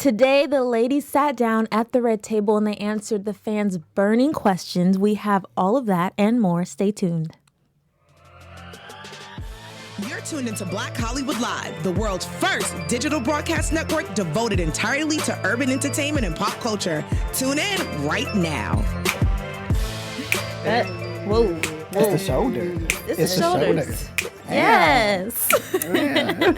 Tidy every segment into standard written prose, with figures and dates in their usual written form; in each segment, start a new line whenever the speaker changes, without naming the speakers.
Today, the ladies sat down at the red table and they answered the fans' burning questions. We have all of that and more. Stay tuned.
You're tuned into Black Hollywood Live, the world's first digital broadcast network devoted entirely to urban entertainment and pop culture. Tune in right now.
Whoa.
It's the shoulder.
It's the shoulders. Yes.
Yeah.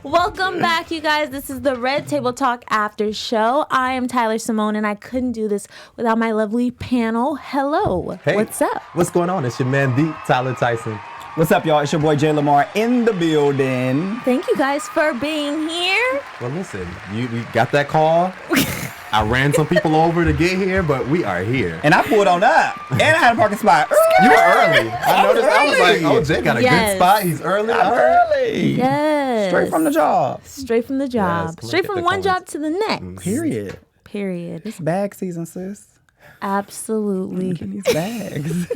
Welcome back, you guys. This is the Red Table Talk After Show. I am Tyler Simone, and I couldn't do this without my lovely panel. Hello.
Hey,
what's up?
What's going on? It's your man, the Tyler Tyson.
What's up, y'all? It's your boy Jay Lamar in the building.
Thank you guys for being here.
Well, listen, we got that call. I ran some people over to get here, but we are here.
And I pulled on up. And I had a parking spot.
You were early. I noticed. I was like, oh, Jay got a
Yes.
good spot. He's early.
I'm early.
Yes.
Straight from the job.
Straight from the job.
Yes,
Straight
collect
from
the
one
coins.
job to the next.
Period.
Period.
It's bag season, sis.
Absolutely.
Getting these bags.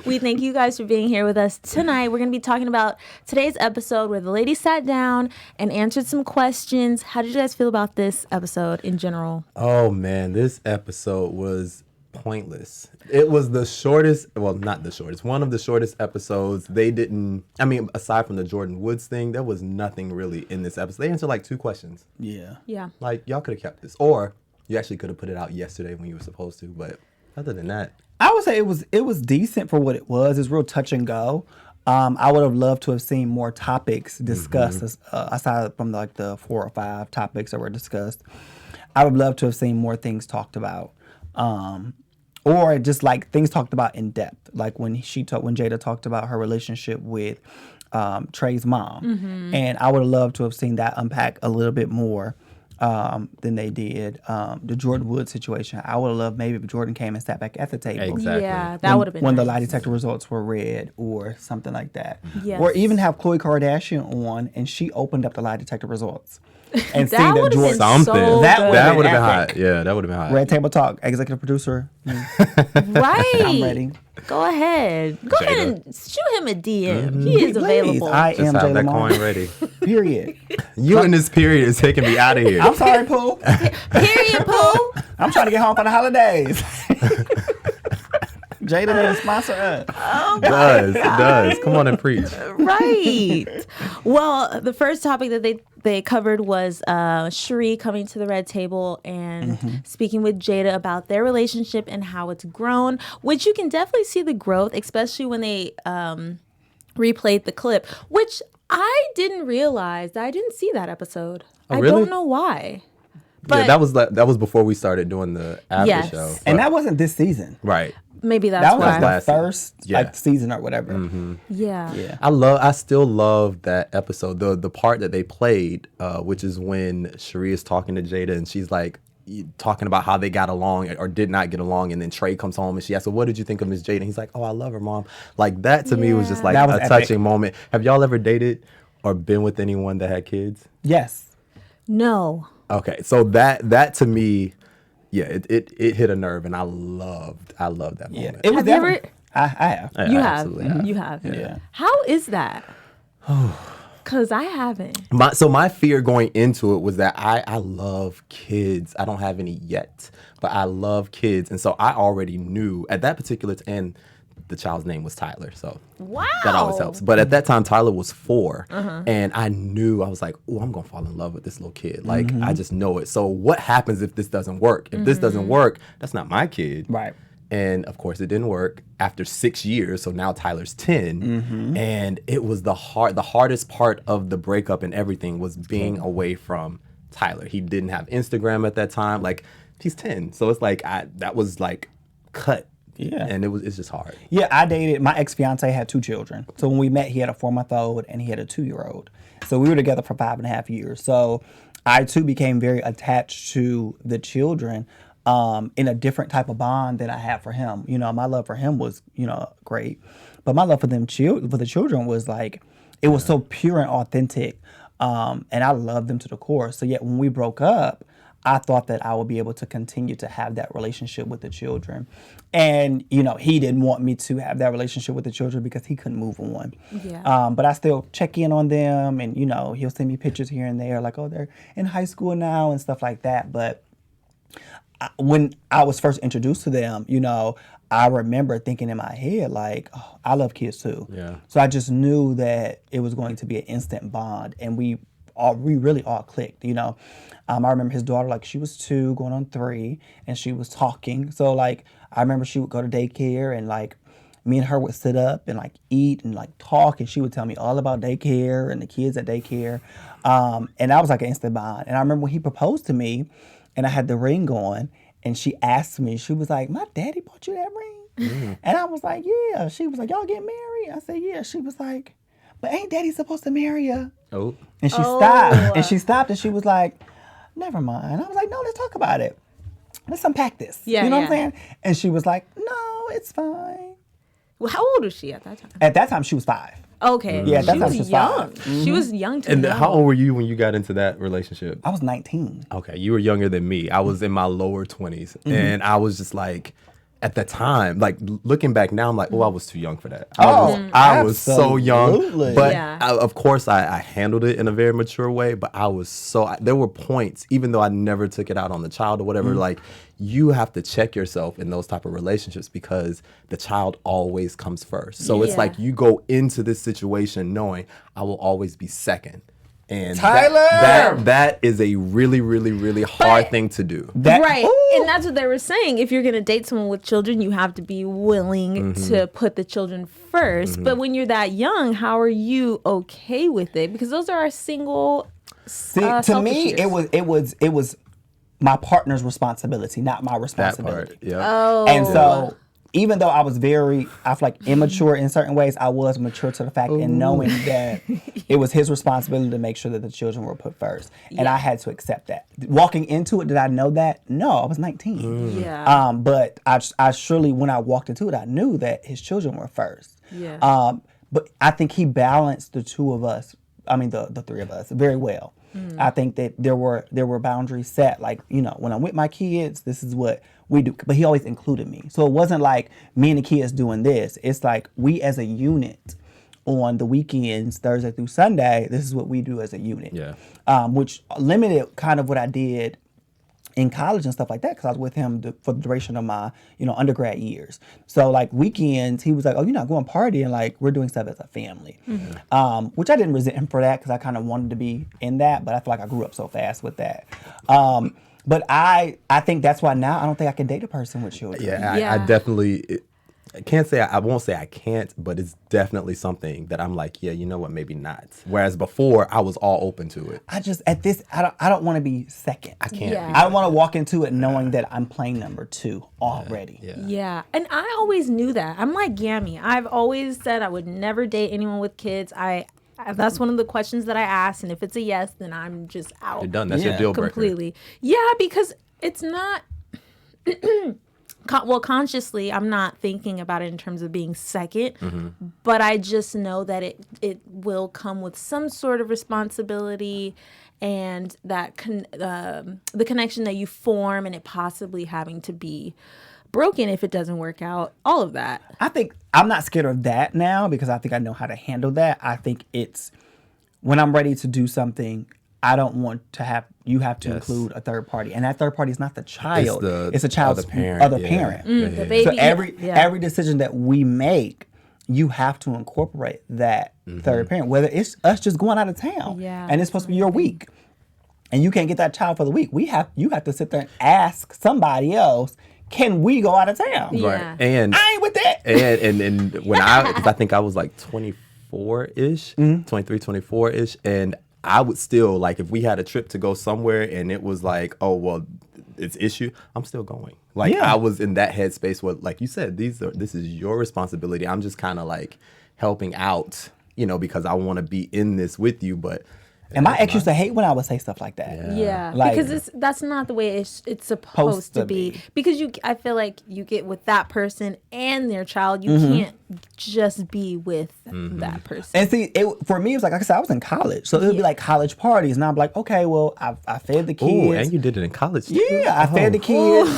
We thank you guys for being here with us tonight. We're going to be talking about today's episode where the ladies sat down and answered some questions. How did you guys feel about this episode in general?
Oh, man, this episode was pointless. It was the shortest, well, not the shortest, one of the shortest episodes. They didn't, I mean, aside from the Jordyn Woods thing, there was nothing really in this episode. They answered like 2 questions.
Yeah.
Yeah.
Like, y'all could have kept this. Or you actually could have put it out yesterday when you were supposed to. But other than that,
I would say it was decent for what it was. It's real touch and go. I would have loved to have seen more topics discussed aside from like the 4 or 5 topics that were discussed. I would love to have seen more things talked about, or just like things talked about in depth, like when Jada talked about her relationship with Trey's mom, and I would have loved to have seen that unpack a little bit more. Than they did. The Jordyn Woods situation, I would have loved maybe if Jordyn came and sat back at the table.
Exactly.
Yeah, that would have been
when the
nice.
lie detector results were read or something like that.
Yes.
Or even have Khloe Kardashian on and she opened up the lie detector results and see
That
that
would have been
Jordyn.
something.
so
That
good.
would've
that
been
would have been
epic.
hot. Yeah, that would have been hot.
Red Table Talk, executive producer.
Right.
I'm ready.
Go ahead. Go ahead
Jada.
and shoot him a DM. He is
Please,
available.
I
Just
am
have
Jay
that
Lamar.
coin ready.
Period.
You in this period is taking me out of here.
I'm sorry, Pooh.
Period, Pooh.
I'm trying to get home for the holidays. Jada didn't sponsor us.
It does. Come on and preach.
Right. Well, the first topic that they covered was Cherie coming to the red table and speaking with Jada about their relationship and how it's grown, which you can definitely see the growth, especially when they replayed the clip, which I didn't realize. I didn't see that episode.
Oh,
I
really?
don't know why. But
Yeah, that was before we started doing the after
Yes.
show.
And
But-
that wasn't this season.
right.
maybe that's
That was
why.
the
last
first
yeah.
season or whatever.
Yeah.
Yeah.
I still love that episode. The part that they played, which is when Cherie is talking to Jada and she's like talking about how they got along or did not get along, and then Trey comes home and she asks, "So what did you think of Miss Jada?" And he's like, "Oh, I love her, Mom." Like that to me was just like
That was
a
epic.
touching moment. Have y'all ever dated or been with anyone that had kids?
Yes.
No.
Okay, so that to me, yeah, it hit a nerve, and I loved that
Yeah.
moment.
It was
Have you ever-
definitely- I have.
I
You have.
absolutely have.
You have.
Yeah.
How is that? Because I haven't.
My fear going into it was that I love kids. I don't have any yet, but I love kids, and so I already knew at that particular and the child's name was Tyler, so
Wow.
that always helps. But at that time, Tyler was 4, and I knew, I was like, "Oh, I'm gonna fall in love with this little kid." Like I just know it. So what happens if this doesn't work? If this doesn't work, that's not my kid,
Right.
And of course, it didn't work after 6 years. So now Tyler's 10, and it was the hardest part of the breakup and everything was being away from Tyler. He didn't have Instagram at that time. Like he's 10, so it's like that was like cut.
Yeah.
And it's just hard.
Yeah, I dated, my ex-fiance had 2 children. So when we met, he had a 4-month-old and he had a 2-year-old. So we were together for 5.5 years. So I too became very attached to the children in a different type of bond than I had for him. You know, my love for him was, great. But my love for them, for the children was like, it was so pure and authentic. And I loved them to the core. So yet when we broke up, I thought that I would be able to continue to have that relationship with the children. And, you know, he didn't want me to have that relationship with the children because he couldn't move on.
Yeah.
But I still check in on them, and, you know, he'll send me pictures here and there, like, oh, they're in high school now and stuff like that. But when I was first introduced to them, you know, I remember thinking in my head, like, oh, I love kids too.
Yeah.
So I just knew that it was going to be an instant bond, and we really all clicked, you know. I remember his daughter, like, she was 2 going on 3, and she was talking. So, like, I remember she would go to daycare, and, like, me and her would sit up and, like, eat and, like, talk, and she would tell me all about daycare and the kids at daycare. And that was like an instant bond. And I remember when he proposed to me, and I had the ring on, and she asked me, she was like, my daddy bought you that ring? And I was like, yeah. She was like, y'all get married? I said, yeah. She was like, but ain't daddy supposed to marry you?
Oh.
And she stopped. And she stopped, and she was like, never mind. I was like, no, let's talk about it. Let's unpack this.
Yeah,
you know
yeah.
what I'm saying? And she was like, no, it's fine.
Well, how old was she at that time?
At that time, she was 5.
Okay.
Yeah, at that
she
time
was
she was
young.
5.
She was young to
And
know.
how old were you when you got into that relationship?
I was 19.
Okay, you were younger than me. I was in my lower 20s. And I was just like, at the time, like looking back now, I'm like, oh, I was too young for that. I was so young.
absolutely.
But
Yeah.
of course, I handled it in a very mature way. But I was there were points, even though I never took it out on the child or whatever, like you have to check yourself in those type of relationships because the child always comes first. So it's
Yeah.
like you go into this situation knowing I will always be second. And
Tyler!
that is a really, really, really hard thing to do.
Right.
Ooh.
And that's what they were saying. If you're going to date someone with children, you have to be willing to put the children first. But when you're that young, how are you okay with it? Because those are our single
See, to me, it was my partner's responsibility, not my
That
responsibility.
part, yeah.
Oh.
And so, even though I was I feel like immature in certain ways, I was mature to the fact in knowing that it was his responsibility to make sure that the children were put first. And I had to accept that. Walking into it, did I know that? No, I was 19.
Yeah.
But I surely, when I walked into it, I knew that his children were first.
Yeah.
But I think he balanced the two of us, the 3 of us, very well. I think that there were boundaries set, like, you know, when I'm with my kids, this is what we do. But he always included me. So it wasn't like me and the kids doing this. It's like we as a unit on the weekends, Thursday through Sunday, this is what we do as a unit.
Yeah.
Which limited kind of what I did in college and stuff like that, because I was with him for the duration of my, you know, undergrad years. So like weekends, he was like, "Oh, you're not going partying? Like we're doing stuff as a family," which I didn't resent him for that because I kind of wanted to be in that, but I feel like I grew up so fast with that. But I think that's why now I don't think I can date a person with children.
Yeah,
Yeah.
I definitely. I won't say I can't, but it's definitely something that I'm like, yeah, you know what, maybe not. Whereas before, I was all open to it.
I don't want to be second.
I can't.
Yeah.
be
I don't want to walk into it knowing that I'm playing number 2 already.
Yeah. And I always knew that. I'm like Gammy. I've always said I would never date anyone with kids. That's one of the questions that I ask. And if it's a yes, then I'm just out.
You're done. That's your deal breaker.
Completely. Yeah, because it's not... Well, consciously, I'm not thinking about it in terms of being second, but I just know that it will come with some sort of responsibility and that the connection that you form and it possibly having to be broken if it doesn't work out, all of that.
I think I'm not scared of that now because I think I know how to handle that. I think it's when I'm ready to do something, I don't want to have include a third party, and that third party is not the child; it's a child's other parent.
The baby.
So every decision that we make, you have to incorporate that third parent. Whether it's us just going out of town, and it's supposed to be your week, and you can't get that child for the week. You have to sit there and ask somebody else, can we go out of town?
Yeah.
And
I ain't with that.
And when because I think I was like 24-ish, 23, 24-ish, and I would still, like, if we had a trip to go somewhere and it was like, oh, well, it's issue, I'm still going. Like, I was in that headspace where, like you said, this is your responsibility. I'm just kind of, like, helping out, you know, because I want to be in this with you. But
And my ex used to hate when I would say stuff like that.
Yeah,
Like-
because that's not the way it's supposed to be. Because I feel like you get with that person and their child, you can't just be with that person.
And see, for me, it was like I said, I was in college, so it would be like college parties, and I'm like, okay, well, I fed the kids.
Ooh, and you did it in college too.
Yeah, I fed the kids.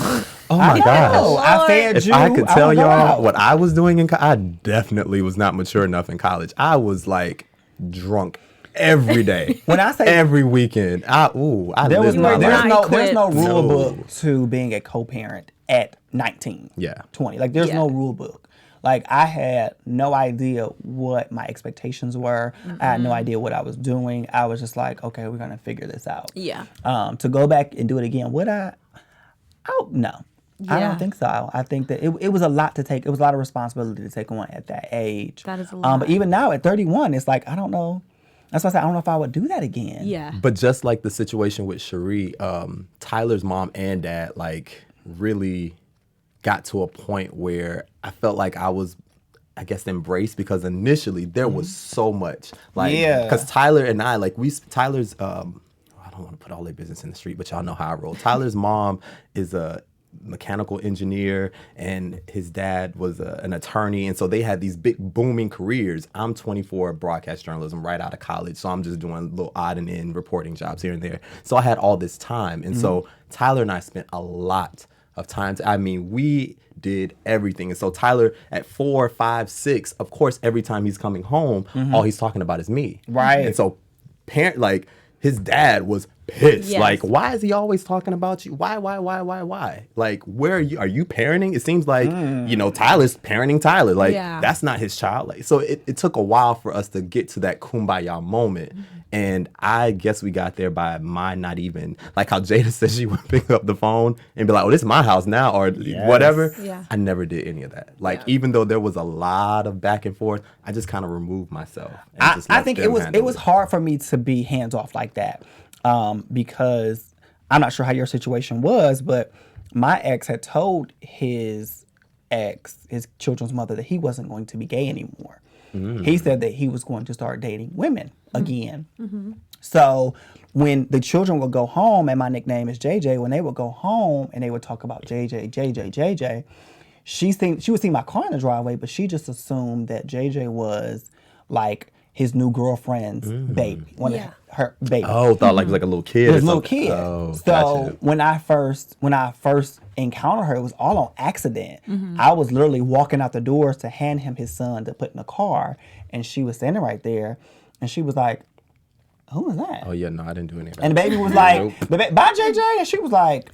Oh my gosh.
I fed
If
you.
I could tell
would go
y'all
out.
what I was doing in college, I definitely was not mature enough in college. I was like drunk every day.
When I say
every weekend, I
there was
lived my life.
there's no rule
No.
book to being a co-parent at 19,
Yeah.
20. Like there's no rule book. Like I had no idea what my expectations were. I had no idea what I was doing. I was just like, okay, we're gonna figure this out.
Yeah.
To go back and do it again, would I? Oh no. I
Yeah.
don't think so. I think that it was a lot to take. It was a lot of responsibility to take on at that age.
That is a lot.
But even now at 31, it's like I don't know. That's why I said I don't know if I would do that again.
Yeah.
But just like the situation with Cherie, Tyler's mom and dad like really got to a point where I felt like I was, I guess, embraced, because initially there was so much. Like,
Yeah.
because Tyler and I, like, Tyler's, I don't want to put all their business in the street, but y'all know how I roll. Tyler's mom is a mechanical engineer and his dad was an attorney, and so they had these big booming careers. I'm 24, broadcast journalism, right out of college, so I'm just doing little odd and end reporting jobs here and there. So I had all this time, and so Tyler and I spent a lot of time. I mean, we did everything. And so Tyler at 4, 5, 6, of course, every time he's coming home, all he's talking about is me.
Right.
And so his dad was pissed.
Yes.
Like, why is he always talking about you? Why? Like, where are you? Are you parenting? It seems like, Tyler's parenting Tyler. Like, that's not his child. Like, so it took a while for us to get to that kumbaya moment. And I guess we got there by my not even, like how Jada says she would pick up the phone and be like, oh, this is my house now, or whatever.
Yeah.
I never did any of that. Like, even though there was a lot of back and forth, I just kind of removed myself. And just
I
let
think
them
it was
handle
hard for me to be hands off like that, because I'm not sure how your situation was, but my ex had told his children's mother, that he wasn't going to be gay anymore. He said that he was going to start dating women again. So when the children would go home, and my nickname is JJ, when they would go home and they would talk about JJ, she would see my car in the driveway, but she just assumed that JJ was like his new girlfriend's baby, her baby.
Oh, thought like it was like a little kid.
It
or
was a little
something.
kid.
Oh,
So
gotcha.
when I first encountered her, it was all on accident. I was literally walking out the doors to hand him his son to put in the car, and she was standing right there, and she was like, "Who is that?"
Oh yeah, no, I didn't do any of that.
And the baby was like, "Bye, JJ," and she was like,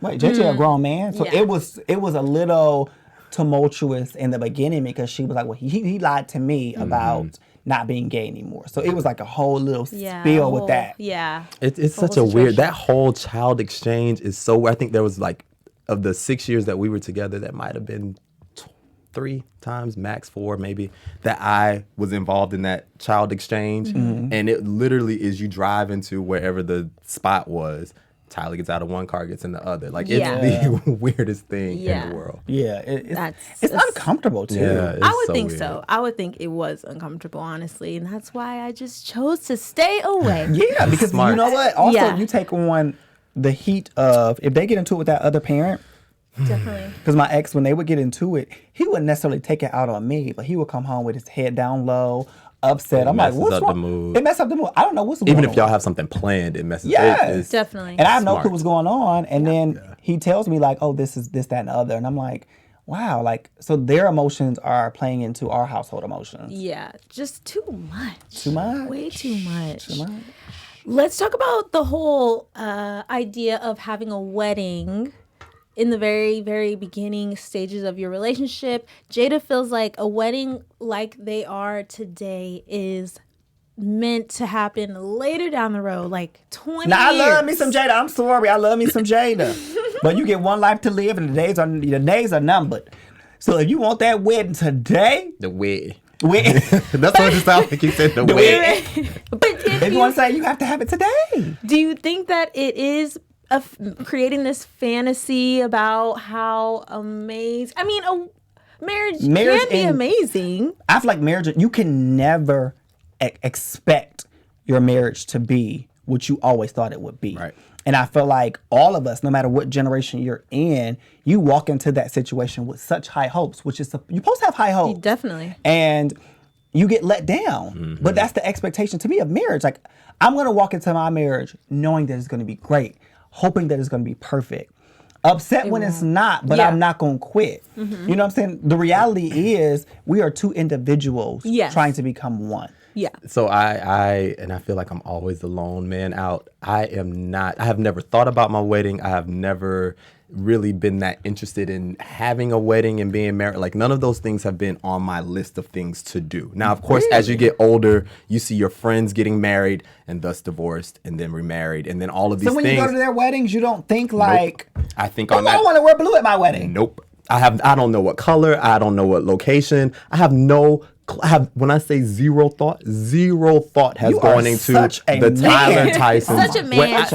"Wait, JJ a grown man?" So it was a little tumultuous in the beginning, because she was like, "Well, he lied to me about not being gay anymore." So it was like a whole little spiel with that.
Yeah.
It's such a weird, that whole child exchange is so weird. I think there was like, of the 6 years that we were together, that might have been 3 times, max 4 maybe, that I was involved in that child exchange. And it literally is, you drive into wherever the spot was, Tyler gets out of one car, gets in the other. Like, it's the weirdest thing in the world.
Yeah, it's uncomfortable too.
Yeah,
I would
so
think
weird.
so. I would think it was uncomfortable, honestly. And that's why I just chose to stay away.
Yeah, because
Smart.
you know what? Also,
Yeah.
you take on the heat of, if they get into it with that other parent.
Definitely.
Because my ex, when they would get into it, he wouldn't necessarily take it out on me, but he would come home with his head down low, upset. I'm like,
messes
what's
up the
wrong?
mood.
It messes up the mood. I don't know what's going on.
Even if y'all have something planned, it messes
Yes.
Definitely.
And I have no
Smart.
clue what's going on. And then he tells me like, oh, this is this, that, and the other. And I'm like, wow. Like, so their emotions are playing into our household emotions.
Yeah, just too much.
Too much?
Way too much.
Too much?
Let's talk about the whole idea of having a wedding in the very, very beginning stages of your relationship. Jada feels like a wedding like they are today is meant to happen later down the road, like 20
Now, I
years.
love me some Jada. I'm sorry. I love me some Jada. But you get one life to live, and the days are numbered. So if you want that wedding today,
The way.
if
That's what it sounds like. You said the way.
But if
you want to say, you have to have it today.
do you think that it is creating this fantasy about how amazing? I mean, a marriage can be amazing.
I feel like marriage, you can never expect your marriage to be what you always thought it would be.
Right.
And I feel like all of us, no matter what generation you're in, you walk into that situation with such high hopes, which is you're supposed to have high hopes.
Definitely.
And you get let down. But that's the expectation to me of marriage. Like, I'm going to walk into my marriage knowing that it's going to be great, hoping that it's going to be perfect. Upset when it's not, but I'm not going to quit. You know what I'm saying? The reality is we are two individuals trying to become one.
Yeah.
So I feel like I'm always the lone man out. I have never thought about my wedding. I have never really been that interested in having a wedding and being married. Like, none of those things have been on my list of things to do. Now, of course, as you get older, you see your friends getting married and thus divorced and then remarried and then all of these things.
So when you go to their weddings, you don't think like,
I think
I want to wear blue at my wedding.
Nope. I don't know what color. I don't know what location. When I say zero thought has gone into the Tyler Tyson.
Such a man.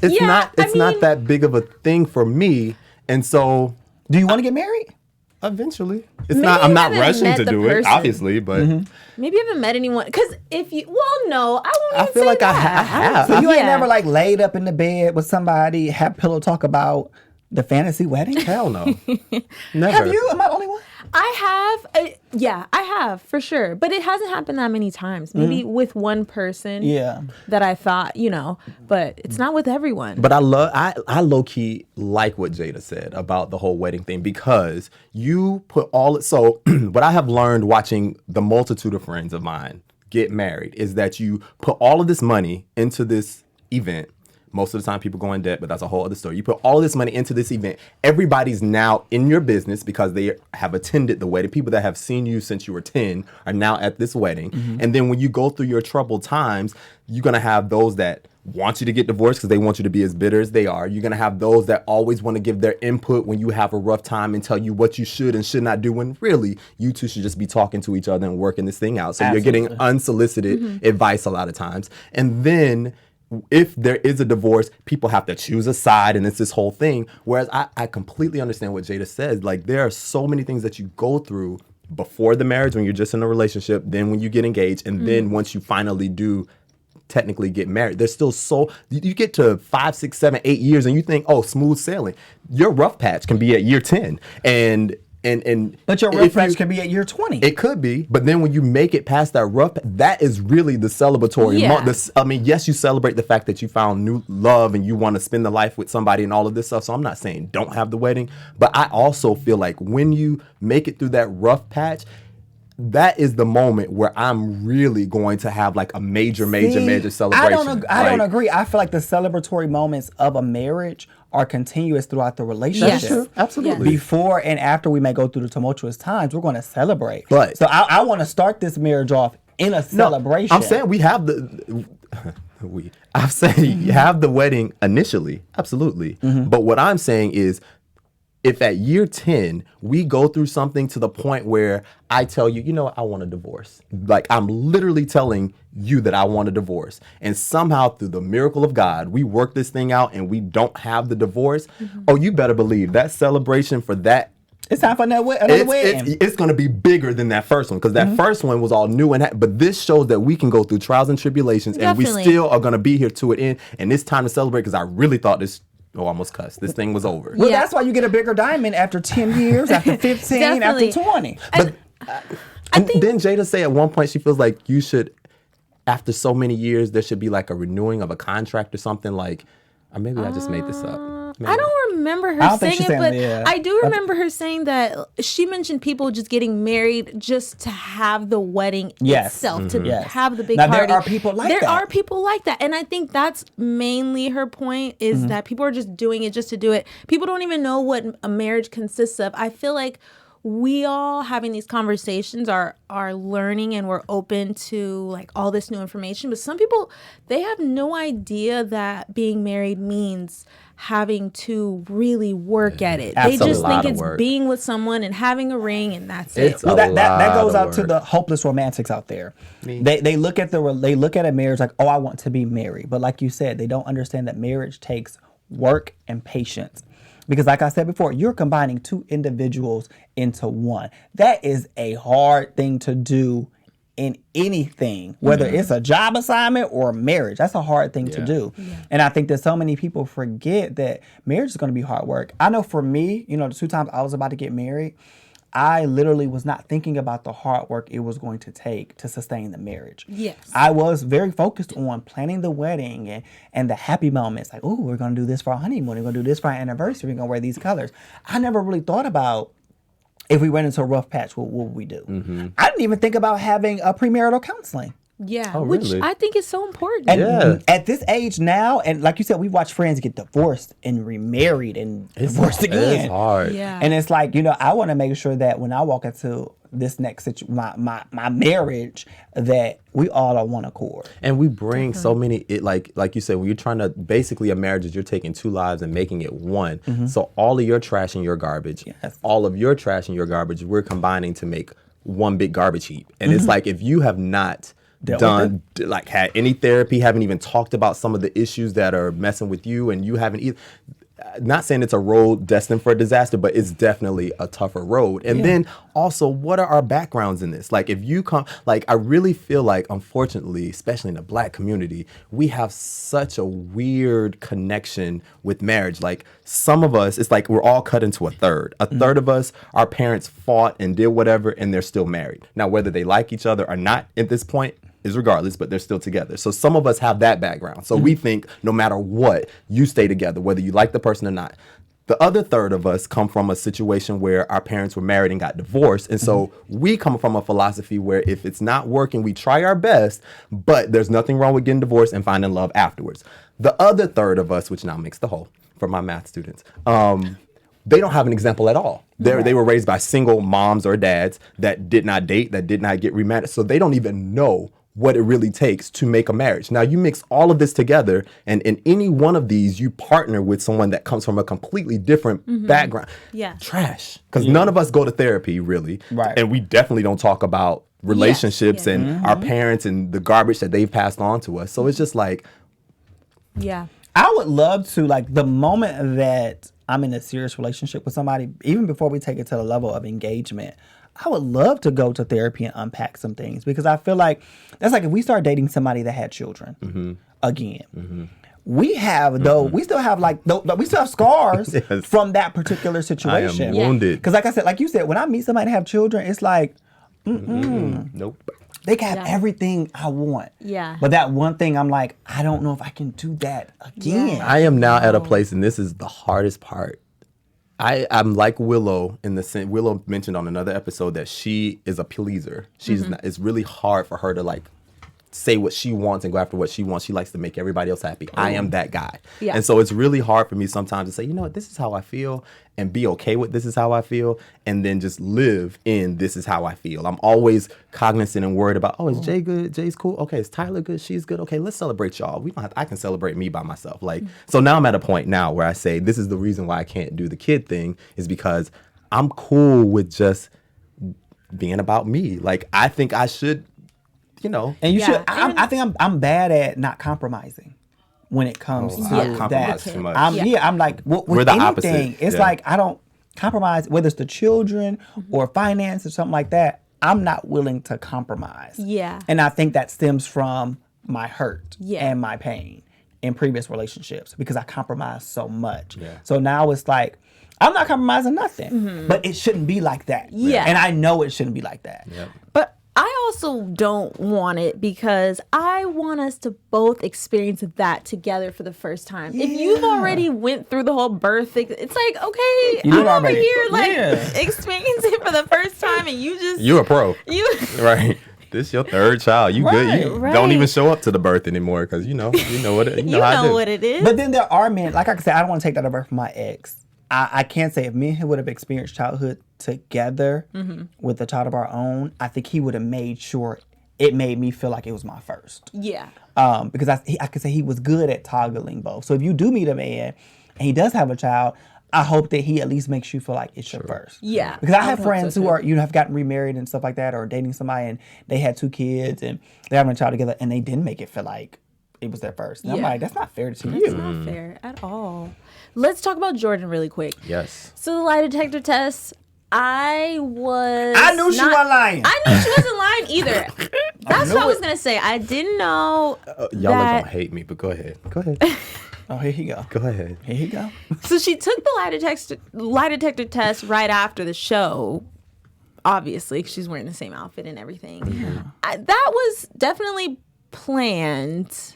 It's not that big of a thing for me. And so,
do you want to get married?
Eventually. I'm not rushing to do it, obviously, but
maybe you haven't met anyone. Because no, I won't even
feel
say
like
that.
I have.
So you ain't never like laid up in the bed with somebody, had pillow talk about the fantasy wedding?
Hell no. Never.
Have you? Am I the only one?
I have. I have for sure. But it hasn't happened that many times. Maybe with one person that I thought, but it's not with everyone.
But I low key like what Jada said about the whole wedding thing, because you put so what I have learned watching the multitude of friends of mine get married is that you put all of this money into this event. Most of the time people go in debt, but that's a whole other story. You put all this money into this event. Everybody's now in your business because they have attended the wedding. People that have seen you since you were 10 are now at this wedding. And then when you go through your troubled times, you're going to have those that want you to get divorced because they want you to be as bitter as they are. You're going to have those that always want to give their input when you have a rough time and tell you what you should and should not do, when really you two should just be talking to each other and working this thing out. So you're getting unsolicited advice a lot of times. And then if there is a divorce, people have to choose a side, and it's this whole thing. Whereas I completely understand what Jada says. Like, there are so many things that you go through before the marriage when you're just in a relationship, then when you get engaged, and then once you finally do technically get married, there's still you get to 5, 6, 7, 8 years and you think, oh, smooth sailing. Your rough patch can be at year 10. But
your rough patch can be at year 20.
It could be, but then when you make it past that rough, that is really the celebratory moment. Yes, you celebrate the fact that you found new love and you want to spend the life with somebody and all of this stuff. So I'm not saying don't have the wedding, but I also feel like when you make it through that rough patch, that is the moment where I'm really going to have like a major celebration.
I don't agree. I feel like the celebratory moments of a marriage are continuous throughout the relationship.
Yes. That's true.
Absolutely.
Before and after we may go through the tumultuous times, we're going to celebrate.
But
so I want to start this marriage off in a celebration.
I'm saying we have you have the wedding initially. Absolutely. But what I'm saying is, if at year 10, we go through something to the point where I tell you, I want a divorce. Like, I'm literally telling you that I want a divorce. And somehow through the miracle of God, we work this thing out and we don't have the divorce. Oh, you better believe that celebration for that.
It's time for another wedding.
It's going to be bigger than that first one, because that first one was all new. But this shows that we can go through trials and tribulations and we still are going to be here to it end. And it's time to celebrate, because I really thought this. Oh, I almost cussed. This thing was over.
Well, that's why you get a bigger diamond after 10 years, after 15, after 20.
But then Jada say at one point she feels like you should, after so many years, there should be like a renewing of a contract or something like, or maybe I just made this up. Maybe.
I don't remember her saying it, but I do remember her saying that she mentioned people just getting married just to have the wedding itself, to have the big party.
There are people like that.
There are people like that. And I think that's mainly her point, is that people are just doing it just to do it. People don't even know what a marriage consists of. I feel like we all having these conversations are learning, and we're open to like all this new information. But some people, they have no idea that being married means having to really work at it. They just think it's being with someone and having a ring, and that's it.
Well, that goes out to the hopeless romantics out there. They look at a marriage like, oh, I want to be married. But like you said, they don't understand that marriage takes work and patience. Because like I said before, you're combining two individuals into one. That is a hard thing to do in anything, whether it's a job assignment or marriage. That's a hard thing to do. And I think that so many people forget that marriage is going to be hard work. I know for me, the 2 times I was about to get married, I literally was not thinking about the hard work it was going to take to sustain the marriage.
Yes.
I was very focused on planning the wedding and the happy moments. Like, oh, we're going to do this for our honeymoon. We're going to do this for our anniversary. We're going to wear these colors. I never really thought about if we ran into a rough patch, what would we do? I didn't even think about having a premarital counseling.
Yeah,
Oh,
which
really?
I think is so important.
And at this age now, and like you said, we watch friends get divorced and remarried and divorced again.
It's hard.
Yeah.
And it's like, I want to make sure that when I walk into this next my marriage, that we all are one accord.
And we bring so many, like you said, when you're trying to, basically a marriage is you're taking 2 lives and making it one. So all of your trash and your garbage, all of your trash and your garbage, we're combining to make one big garbage heap. And it's like, if you have not had any therapy, haven't even talked about some of the issues that are messing with you, and you haven't either. Not saying it's a road destined for a disaster, but it's definitely a tougher road. And then also, what are our backgrounds in this? Like, if you come, I really feel like, unfortunately, especially in the Black community, we have such a weird connection with marriage. Like, some of us, it's like we're all cut into a third. A third of us, our parents fought and did whatever, and they're still married. Now, whether they like each other or not at this point is regardless, but they're still together. So some of us have that background. So we think no matter what, you stay together, whether you like the person or not. The other third of us come from a situation where our parents were married and got divorced. And so we come from a philosophy where if it's not working, we try our best, but there's nothing wrong with getting divorced and finding love afterwards. The other third of us, which now makes the whole for my math students, they don't have an example at all. They were raised by single moms or dads that did not date, that did not get remarried. So they don't even know what it really takes to make a marriage. Now, you mix all of this together, and in any one of these, you partner with someone that comes from a completely different background.
Yeah.
Trash. Because none of us go to therapy, really.
Right.
And we definitely don't talk about relationships and our parents and the garbage that they've passed on to us. So it's just like...
Yeah.
I would love to, the moment that I'm in a serious relationship with somebody, even before we take it to the level of engagement, I would love to go to therapy and unpack some things, because I feel like that's like if we start dating somebody that had children again. We have, though, we still have we still have scars from that particular situation.
I am wounded.
Because like I said, like you said, when I meet somebody that have children, it's like,
nope.
They can have everything I want.
Yeah.
But that one thing, I'm like, I don't know if I can do that again.
I am now at a place, and this is the hardest part. I'm like Willow in the sense, Willow mentioned on another episode that she is a pleaser. She's not, it's really hard for her to say what she wants and go after what she wants. She likes to make everybody else happy. I am that guy.
Yeah.
And so it's really hard for me sometimes to say, you know what, this is how I feel, and be okay with this is how I feel, and then just live in this is how I feel. I'm always cognizant and worried about, is Jay good? Jay's cool. Okay, is Tyler good? She's good. Okay, let's celebrate y'all. We don't have to, I can celebrate me by myself. So now I'm at a point now where I say this is the reason why I can't do the kid thing, is because I'm cool with just being about me. I think I should,
And you should. I think I'm bad at not compromising when it comes to
compromise
that.
too much.
I'm like, with
We're the
anything,
opposite.
it's like I don't compromise, whether it's the children or finance or something like that. I'm not willing to compromise.
Yeah.
And I think that stems from my hurt
Yeah.
and my pain in previous relationships, because I compromised so much.
Yeah.
So now it's like, I'm not compromising nothing, but it shouldn't be like that.
Yeah.
And I know it shouldn't be like that.
Yep.
But I also don't want it, because I want us to both experience that together for the first time. If you've already went through the whole birth thing, it's like, okay,
You
I'm over
already-
here experiencing it for the first time, and
You're a pro.
you
Right. This your third child. You good. You
Right.
don't even show up to the birth anymore, because you know what it,
you
how I
know
do.
what it is.
But then there are men, like I said, I don't want to take that away from my ex. I can't say if me and him would have experienced childhood together with a child of our own, I think he would have made sure it made me feel like it was my first.
Yeah.
Because I could say he was good at toggling both. So if you do meet a man and he does have a child, I hope that he at least makes you feel like it's your first.
Yeah.
Because I
I
have
would hope
friends
so,
who
too.
are, have gotten remarried and stuff like that, or dating somebody and they had 2 kids and they're having a child together and they didn't make it feel like it was their first. And I'm
Yeah.
like, that's not fair to
That's
you.
not fair at all. Let's talk about Jordyn really quick.
Yes.
So the lie detector test, I
knew she wasn't lying.
I knew she wasn't lying either. That's what I was gonna say. I didn't know.
Y'all are gonna hate me, but go ahead. Go ahead.
Oh, here he go.
Go ahead.
Here he go.
So she took the lie detector test right after the show. Obviously, she's wearing the same outfit and everything. That was definitely planned.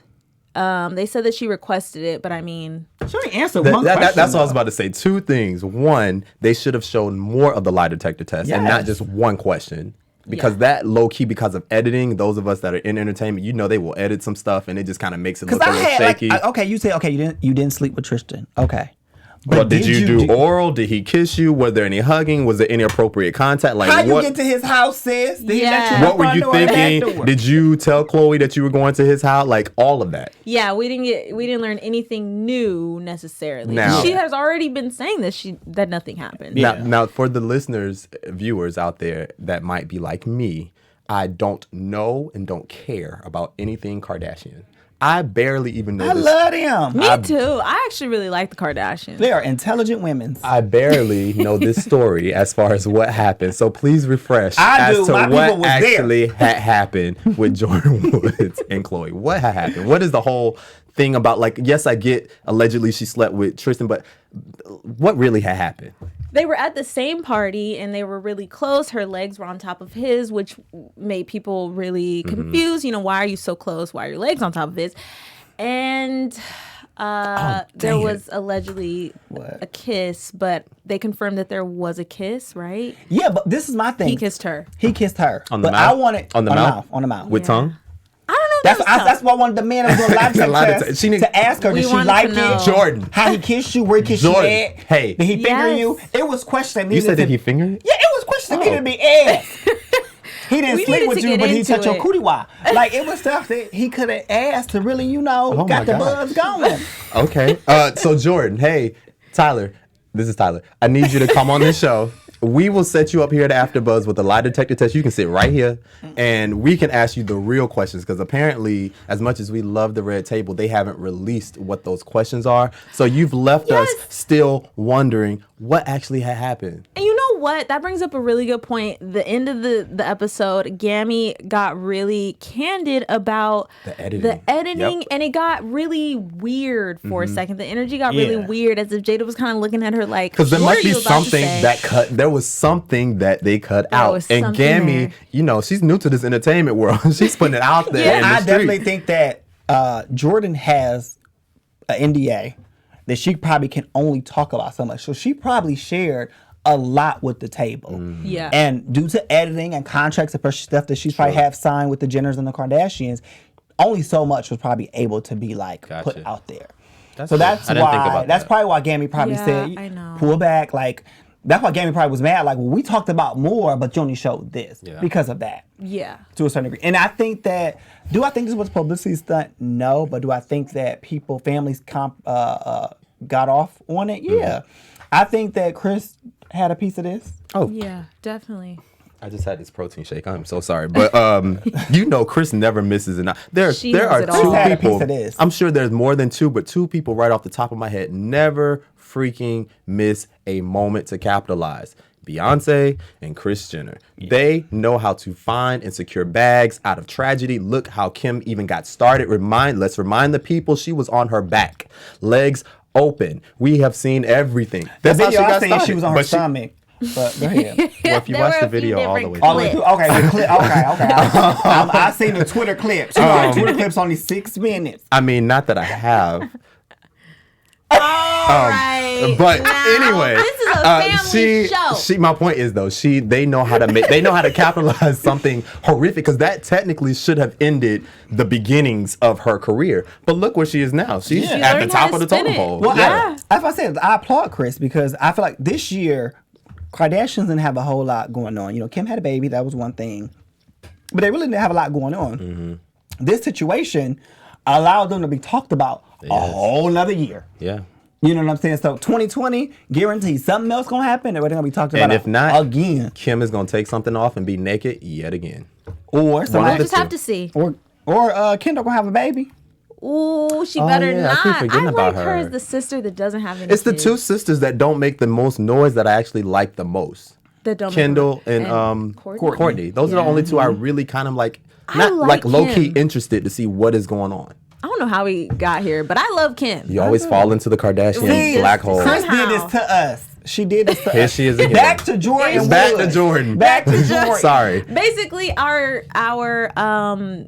They said that she requested it, but I mean,
she only answered one question.
That's what I was about to say. Two things. One, they should have shown more of the lie detector test and not just one question. Because that low key, because of editing, those of us that are in entertainment, they will edit some stuff and it just kind of makes it look a little shaky.
You say you didn't sleep with Tristan. Okay.
Well, did you do oral? Did he kiss you? Was there any hugging? Was there any appropriate contact? Like,
how you get to his house, sis?
What were you thinking? Did you tell Chloe that you were going to his house? Like, all of that.
Yeah, we didn't learn anything new necessarily.
Now,
she has already been saying that nothing happened.
Now, for the listeners, viewers out there that might be like me, I don't know and don't care about anything Kardashian. I barely even know
I love them.
Me too. I actually really like the Kardashians.
They are intelligent women.
I barely know this story as far as what happened. So please refresh as to what actually had happened with Jordyn Woods and Chloe. What had happened? What is the whole thing about? Like, yes, I get allegedly she slept with Tristan, but what really had happened?
They were at the same party and they were really close. Her legs were on top of his, which made people really confused. Why are you so close? Why are your legs on top of his? And there was allegedly a kiss, but they confirmed that there was a kiss, right?
Yeah, but this is my thing.
He kissed her.
On the mouth?
On the mouth.
With tongue?
I don't know.
That's why I wanted the man that was doing lie test to ask her, did she like it?
Jordyn.
How he kissed you? Where he kissed you at?
Hey.
Did he finger you? It was question.
You said, did he finger you?
Yeah, it was question to be asked. He didn't sleep with you, but he touched your cootie wire. Like, it was stuff that he could have asked to really, got the buzz going.
Okay. So, Jordyn, hey, Tyler. This is Tyler. I need you to come on this show. We will set you up here at AfterBuzz with a lie detector test. You can sit right here, and we can ask you the real questions. Because apparently, as much as we love the red table, they haven't released what those questions are. So you've left us still wondering what actually had happened.
And you know what? That brings up a really good point. The end of the episode, Gammy got really candid about the editing, and it got really weird for a second. The energy got really weird, as if Jada was kind of looking at her like,
because there might be something that cut. There was something that they cut out. And Gammy, she's new to this entertainment world. She's putting it out there. In the
I definitely think that Jordyn has an NDA that she probably can only talk about so much. So she probably shared a lot with the table.
Yeah.
And due to editing and contracts and stuff that she's probably have signed with the Jenners and the Kardashians, only so much was probably able to be put out there. That's why. That's probably why Gammy probably said, pull back. Like, that's why Gammy probably was mad. Like, well, we talked about more, but you only showed this because of that.
Yeah.
To a certain degree. And I think that, do I think this was a publicity stunt? No. But do I think that families got off on it? Yeah. I think that Chris had a piece of this.
Oh. Yeah, definitely.
I just had this protein shake. I'm so sorry. But Chris never misses it. There are two people. I'm sure there's more than two, but two people right off the top of my head never freaking miss a moment to capitalize. Beyonce and Kris Jenner. Yeah. They know how to find and secure bags out of tragedy. Look how Kim even got started. Let's remind the people she was on her back. Legs open. We have seen everything.
That's how she got started. She was on her stomach. But go ahead.
Well, if you watch the video all the way
through. Okay. I've seen the Twitter clips. Twitter clips only 6 minutes.
I mean, not that I have.
Right.
But anyway,
this is a family show.
My point is though, they know how to capitalize something horrific, because that technically should have ended the beginnings of her career. But look where she is now. She's at the top of the totem pole.
Well, as I said, I applaud Chris, because I feel like this year Kardashians didn't have a whole lot going on. Kim had a baby, that was one thing, but they really didn't have a lot going on. Mm-hmm. This situation allowed them to be talked about a whole nother year.
Yeah.
You know what I'm saying? So 2020, guaranteed something else gonna happen, and we're gonna be talking about
it. And if not,
again,
Kim is gonna take something off and be naked yet again.
Or somebody
just have to see.
Or Kendall gonna have a baby.
Ooh, she better not.
I keep forgetting about
her as the sister that doesn't have any
It's
kids.
the two sisters that don't make the most noise that I actually like the most. Kendall and Courtney. Those are the only two I really kind of like, not like low-key interested to see what is going on.
I don't know how we got here, but I love Kim.
You always fall into the Kardashian black hole.
Chris did this to us. She did this to us.
Here she is again.
Back to Jordyn.
Back to Jordyn.
Back to Jordyn.
Sorry.
Basically, our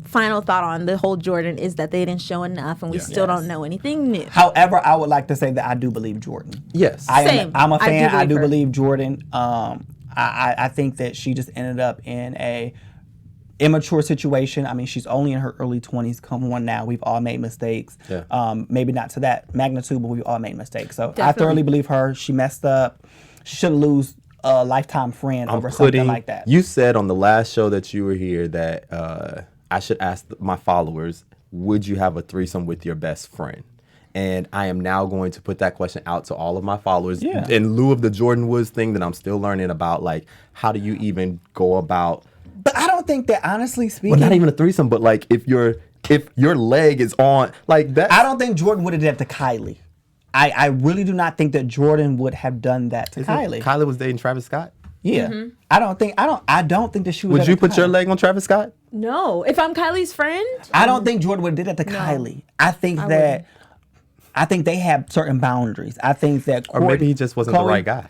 final thought on the whole Jordyn is that they didn't show enough, and we still don't know anything new.
However, I would like to say that I do believe Jordyn.
Yes.
I'm a fan. I do
her.
believe Jordyn. I think that she just ended up in a immature situation. I mean, she's only in her early 20s. Come on now. We've all made mistakes. Yeah. Maybe not to that magnitude, but we've all made mistakes. So I thoroughly believe her. She messed up. She shouldn't lose a lifetime friend over something like that.
You said on the last show that you were here that I should ask my followers, would you have a threesome with your best friend? And I am now going to put that question out to all of my followers in lieu of the Jordyn Woods thing that I'm still learning about. Like, how do you even go about?
But I don't think that, honestly speaking,
well, not even a threesome, but like if your leg is on like that.
I don't think Jordyn would have done that to Kylie. I really do not think that Jordyn would have done that to Kylie.
Kylie was dating Travis Scott.
Yeah, I don't think that she would.
Would you put your leg on Travis Scott?
No, if I'm Kylie's friend,
I don't think Jordyn would have did that to Kylie. I think that. I think they have certain boundaries. I think that
or maybe he just wasn't the right guy.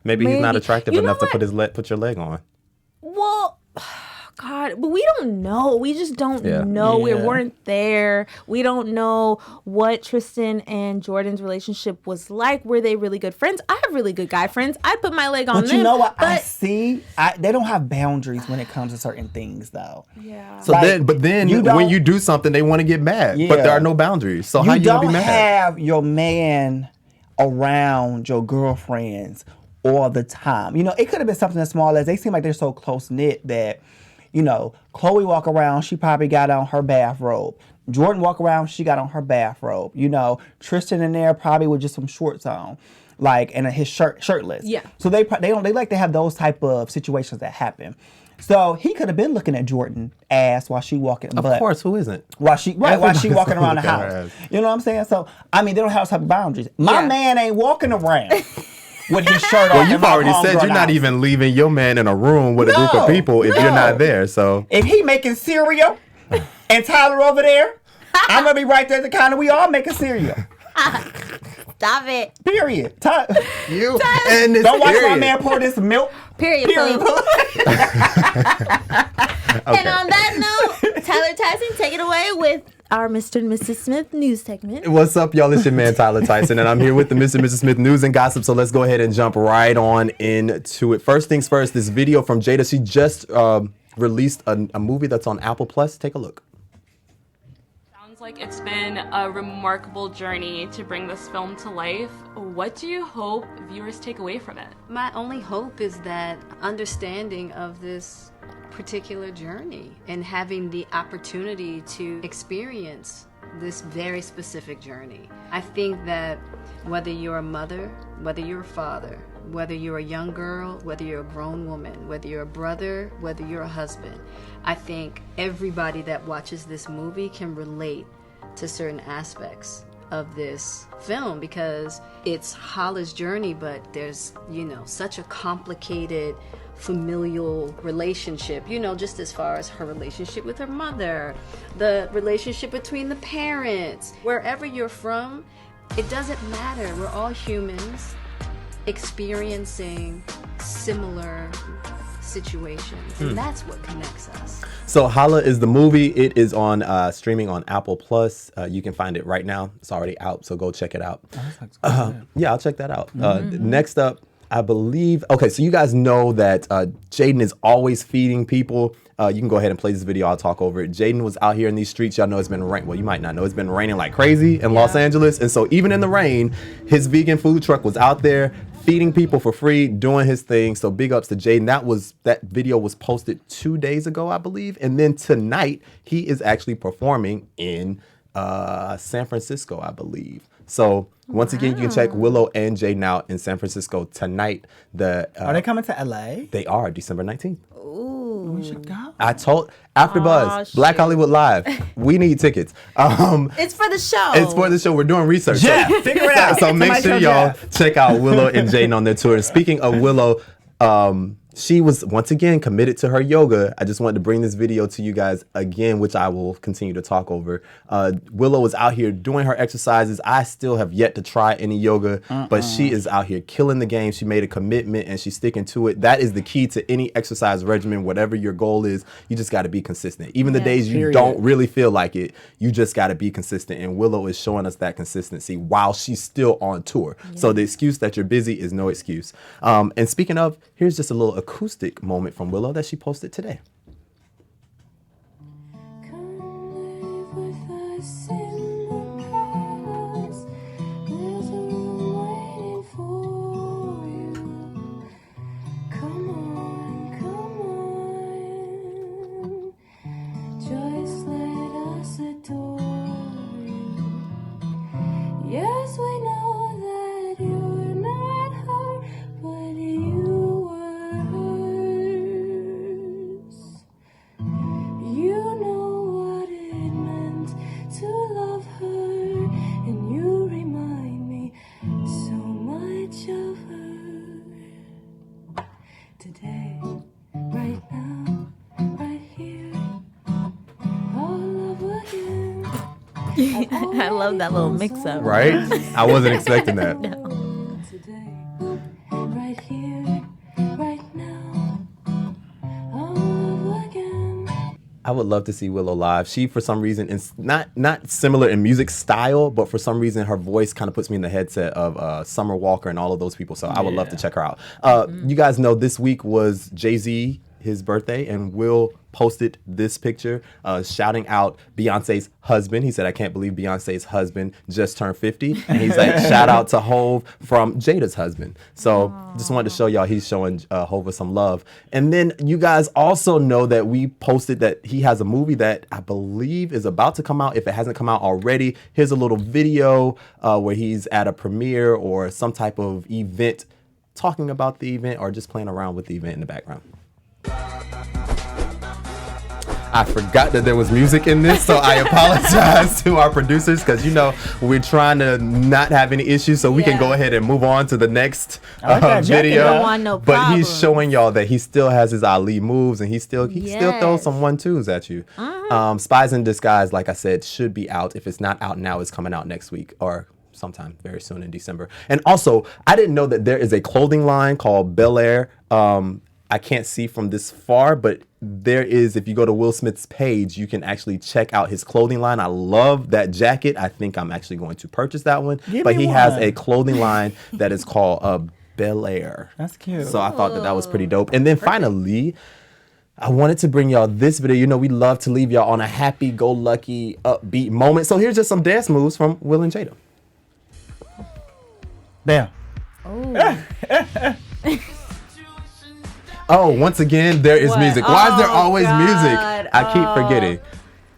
Maybe he's not attractive enough to put your leg on.
Well, God, but we don't know. We just don't know. We weren't there. We don't know what Tristan and Jordyn's relationship was like. Were they really good friends? I have really good guy friends. I'd put my leg on them.
But you know what I see? They don't have boundaries when it comes to certain things, though.
Yeah.
So like, then when you do something, they want to get mad. Yeah. But there are no boundaries. So how you gonna be mad?
You don't have your man around your girlfriends all the time. You know, it could have been something as small as they seem like they're so close knit that, you know, Chloe walk around, she probably got on her bathrobe. Jordyn walk around, she got on her bathrobe. You know, Tristan in there probably with just some shorts on, like, and his shirtless. Yeah. So they like to have those type of situations that happen. So he could have been looking at Jordyn ass while she walking.
Of course, who isn't?
While she walking around the house. You know what I'm saying? So I mean, they don't have those type of boundaries. My man ain't walking around with his shirt on.
Well, you've already said you're not even leaving your man in a room with a group of people if you're not there. So
if he making cereal and Tyler over there, I'm gonna be right there at the counter. We all making cereal.
Stop it.
Period.
You and this
don't watch my man pour this milk.
Period. And on that note, Tyler Tyson, take it away with our Mr. and Mrs. Smith news segment.
What's up, y'all? It's your man, Tyler Tyson, and I'm here with the Mr. and Mrs. Smith news and gossip, so let's go ahead and jump right on into it. First things first, this video from Jada. She just released a movie that's on Apple Plus. Take a look.
Sounds like it's been a remarkable journey to bring this film to life. What do you hope viewers take away from it?
My only hope is that understanding of this particular journey and having the opportunity to experience this very specific journey. I think that whether you're a mother, whether you're a father, whether you're a young girl, whether you're a grown woman, whether you're a brother, whether you're a husband, I think everybody that watches this movie can relate to certain aspects of this film because it's Hala's journey, but there's, you know, such a complicated familial relationship, you know, just as far as her relationship with her mother, the relationship between the parents, wherever you're from, it doesn't matter. We're all humans experiencing similar situations, and that's what connects us.
So Hala is the movie. It is on streaming on Apple Plus. You can find it right now. It's already out, so go check it out. Yeah, I'll check that out. Next up, I believe, okay, so you guys know that Jaden is always feeding people. You can go ahead and play this video. I'll talk over it. Jaden was out here in these streets. Y'all know it's been raining. Well, you might not know. It's been raining like crazy in Los Angeles. And so even in the rain, his vegan food truck was out there feeding people for free, doing his thing. So big ups to Jaden. That video was posted 2 days ago, I believe. And then tonight, he is actually performing in San Francisco, I believe. So once again, you can check Willow and Jaden out in San Francisco tonight. Are
they coming to LA?
They are, December 19th.
Ooh.
We should go.
I told AfterBuzz, Black Hollywood Live. We need tickets.
It's for the show.
It's for the show. We're doing research.
Yeah, figure it out.
So make sure y'all check out Willow and Jaden on their tour. And speaking of Willow, She was once again committed to her yoga. I just wanted to bring this video to you guys again, which I will continue to talk over. Willow is out here doing her exercises. I still have yet to try any yoga, but she is out here killing the game. She made a commitment and she's sticking to it. That is the key to any exercise regimen, whatever your goal is. You just got to be consistent. Even the days you don't really feel like it, you just got to be consistent. And Willow is showing us that consistency while she's still on tour. So the excuse that you're busy is no excuse. And speaking of, here's just a little acoustic moment from Willow that she posted today.
I love that little mix-up.
Right? I wasn't expecting that.
No.
I would love to see Willow live. She, for some reason, is not similar in music style, but for some reason, her voice kind of puts me in the headset of Summer Walker and all of those people. So I would love to check her out. You guys know this week was Jay-Z, his birthday, and Will posted this picture shouting out Beyonce's husband. He said, I can't believe Beyonce's husband just turned 50. And he's like, shout out to Hove from Jada's husband. So just wanted to show y'all he's showing Hove some love. And then you guys also know that we posted that he has a movie that I believe is about to come out. If it hasn't come out already, here's a little video where he's at a premiere or some type of event talking about the event or just playing around with the event in the background. I forgot that there was music in this, so I apologize to our producers because, you know, we're trying to not have any issues so we can go ahead and move on to the next video.
Don't want no
but he's showing y'all that he still has his Ali moves and he still throws some 1-2s at you. Spies in Disguise, like I said, should be out. If it's not out now, it's coming out next week or sometime very soon in December. And also, I didn't know that there is a clothing line called Bel Air. I can't see from this far, but there is, if you go to Will Smith's page, you can actually check out his clothing line. I love that jacket. I think I'm actually going to purchase that one. But he has a clothing line that is called Bel Air.
That's cute.
So I thought that was pretty dope. And then finally, I wanted to bring y'all this video. You know, we love to leave y'all on a happy-go-lucky, upbeat moment. So here's just some dance moves from Will and Jada.
Bam.
Oh, once again, there is music. Why is there always music? I keep forgetting.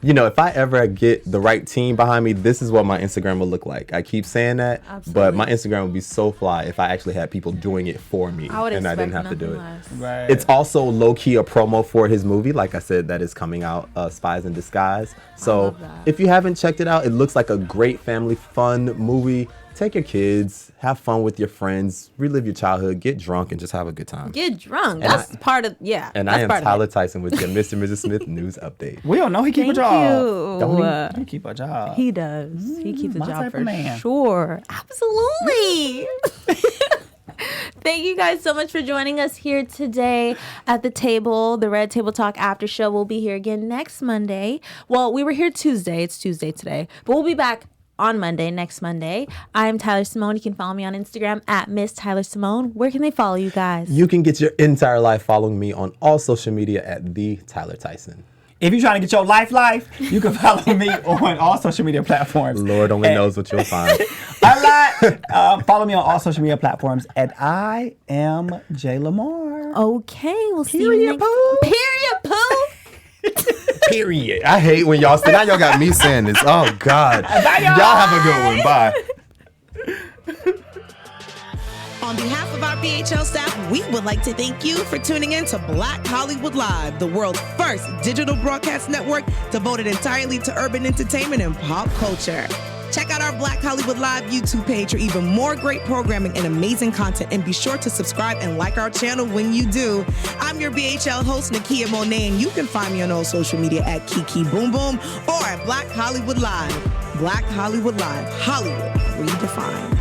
You know, if I ever get the right team behind me, this is what my Instagram will look like. I keep saying that, but my Instagram would be so fly if I actually had people doing it for me and I didn't have to do it.
Right.
It's also low-key a promo for his movie. Like I said, that is coming out, Spies in Disguise. So if you haven't checked it out, it looks like a great family fun movie. Take your kids, have fun with your friends, relive your childhood, get drunk, and just have a good time.
Get drunk. That's part of,
And I am Tyler Tyson with your Mr. and Mrs. Smith news update.
We don't know he keep a job.
Don't
he keep a job.
He does. He keeps a job for
man.
sure. Absolutely. Thank you guys so much for joining us here today at the table. The Red Table Talk after show will be here again next Monday. Well, we were here Tuesday. It's Tuesday today. But we'll be back on Monday, next Monday. I'm Tyler Simone. You can follow me on Instagram at Miss Tyler Simone. Where can they follow you guys?
You can get your entire life following me on all social media at the Tyler Tyson.
If you're trying to get your life, you can follow me on all social media platforms.
Lord only knows what you'll find.
Follow me on all social media platforms at I am J Lamar.
Okay, we'll see you next. Period, Pooh.
Period. I hate when y'all say, now y'all got me saying this. Oh, God.
Bye,
y'all have a good one. Bye.
On behalf of our BHL staff, we would like to thank you for tuning in to Black Hollywood Live, the world's first digital broadcast network devoted entirely to urban entertainment and pop culture. Check out our Black Hollywood Live YouTube page for even more great programming and amazing content. And be sure to subscribe and like our channel when you do. I'm your BHL host, Nakia Monet, and you can find me on all social media at Kiki Boom Boom or at Black Hollywood Live. Black Hollywood Live. Hollywood redefined.